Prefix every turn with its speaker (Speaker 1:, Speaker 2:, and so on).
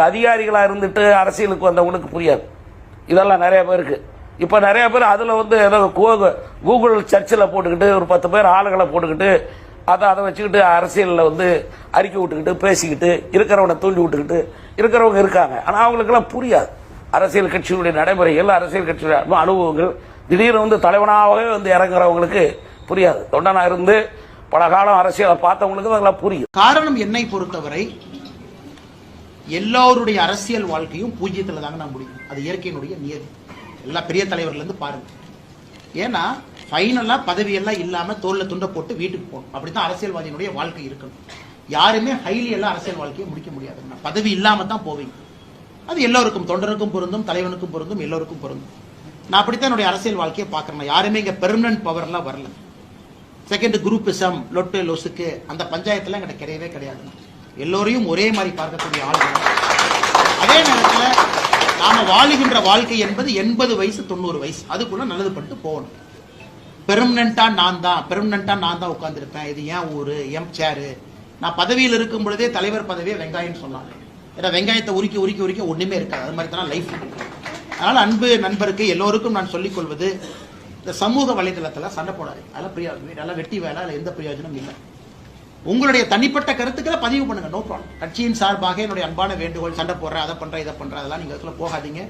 Speaker 1: அதிகாரிகளாக இருந்துட்டு அரசியலுக்கு வந்தவங்களுக்கு புரியாது. இதெல்லாம் நிறைய பேருக்கு. இப்போ நிறைய பேர் அதில் வந்து ஏதோ கூகுள் சர்ச்சில் போட்டுக்கிட்டு ஒரு 10 பேர் ஆளுகளை போட்டுக்கிட்டு அதை வச்சுக்கிட்டு அரசியலில் வந்து அறிக்கை விட்டுக்கிட்டு பேசிக்கிட்டு இருக்கிறவனை தூண்டி விட்டுக்கிட்டு இருக்கிறவங்க இருக்காங்க. ஆனால் அவங்களுக்கெல்லாம் புரியாது அரசியல் கட்சியுடைய நடைமுறைகள், அரசியல் கட்சியுடைய அனுபவங்கள். திடீர்னு வந்து தலைவனாகவே வந்து இறங்குறவங்களுக்கு புரியாது. தொண்டனா இருந்து பல காலம் அரசியலை பார்த்தவங்களுக்கு அதெல்லாம் புரியும்.
Speaker 2: காரணம் என்னை பொறுத்தவரை எல்லோருடைய அரசியல் வாழ்க்கையும் பூஜ்ஜியத்தில் தாங்க நான் முடியும். அது இயற்கையினுடைய நியதி. எல்லா பெரிய தலைவர்கள் இருந்து பாருங்க. ஏன்னா ஃபைனலா பதவியெல்லாம் இல்லாம தோல்ல துண்டை போட்டு வீட்டுக்கு போகணும். அப்படித்தான் அரசியல்வாதியினுடைய வாழ்க்கை இருக்கணும். யாருமே ஹைலி எல்லாம் அரசியல் வாழ்க்கையை முடிக்க முடியாது. பதவி இல்லாம தான் போவீங்க. அது எல்லோருக்கும், தொண்டருக்கும் பொருந்தும், தலைவனுக்கும் பொருந்தும், எல்லோருக்கும் பொருந்தும். நான் அப்படித்தான் என்னுடைய அரசியல் வாழ்க்கையை பார்க்கறேன். யாருமே இங்க பெர்மனன்ட் பவர்லாம் வரல. செகண்ட் குரூப்பிசம், லொட்டு லொசுக்கு அந்த பஞ்சாயத்துல எங்கிட்ட கிடையவே கிடையாது. எல்லோரையும் ஒரே மாதிரி பார்க்கக்கூடிய ஆளுங்க. அதே நேரத்தில் நாம வாழுகின்ற வாழ்க்கை என்பது 80 வயசு 90 வயசு அதுக்குள்ள நல்லது பண்ணிட்டு போகணும். பெர்மனண்டா நான் தான் உட்கார்ந்துருப்பேன். இது ஏன் ஊரு, எம் சேரு. நான் பதவியில் இருக்கும் பொழுதே தலைவர் பதவியை வெங்காயம் சொன்னாங்க. ஏன்னா வெங்காயத்தை உரிக்க உரிக்க உரிக்க ஒண்ணுமே இருக்காது. அது மாதிரி தான் லைஃப். அதனால அன்பு நண்பருக்கு எல்லோருக்கும் நான் சொல்லிக் கொள்வது, இந்த சமூக வலைதளத்துல சண்டை போடாது. அதெல்லாம் வெட்டி வேலை, அதில் எந்த பிரயோஜனம் இல்லை. உங்களுடைய தனிப்பட்ட கருத்துக்களை பதிவு பண்ணுங்க, நோ ப்ராப்ளம். கட்சியின் சார்பாக என்னுடைய அன்பான வேண்டுகோள். சண்டை போடுறேன், அதை பண்றேன், இதை பண்றேன், அதெல்லாம் நீங்க போகாதீங்க.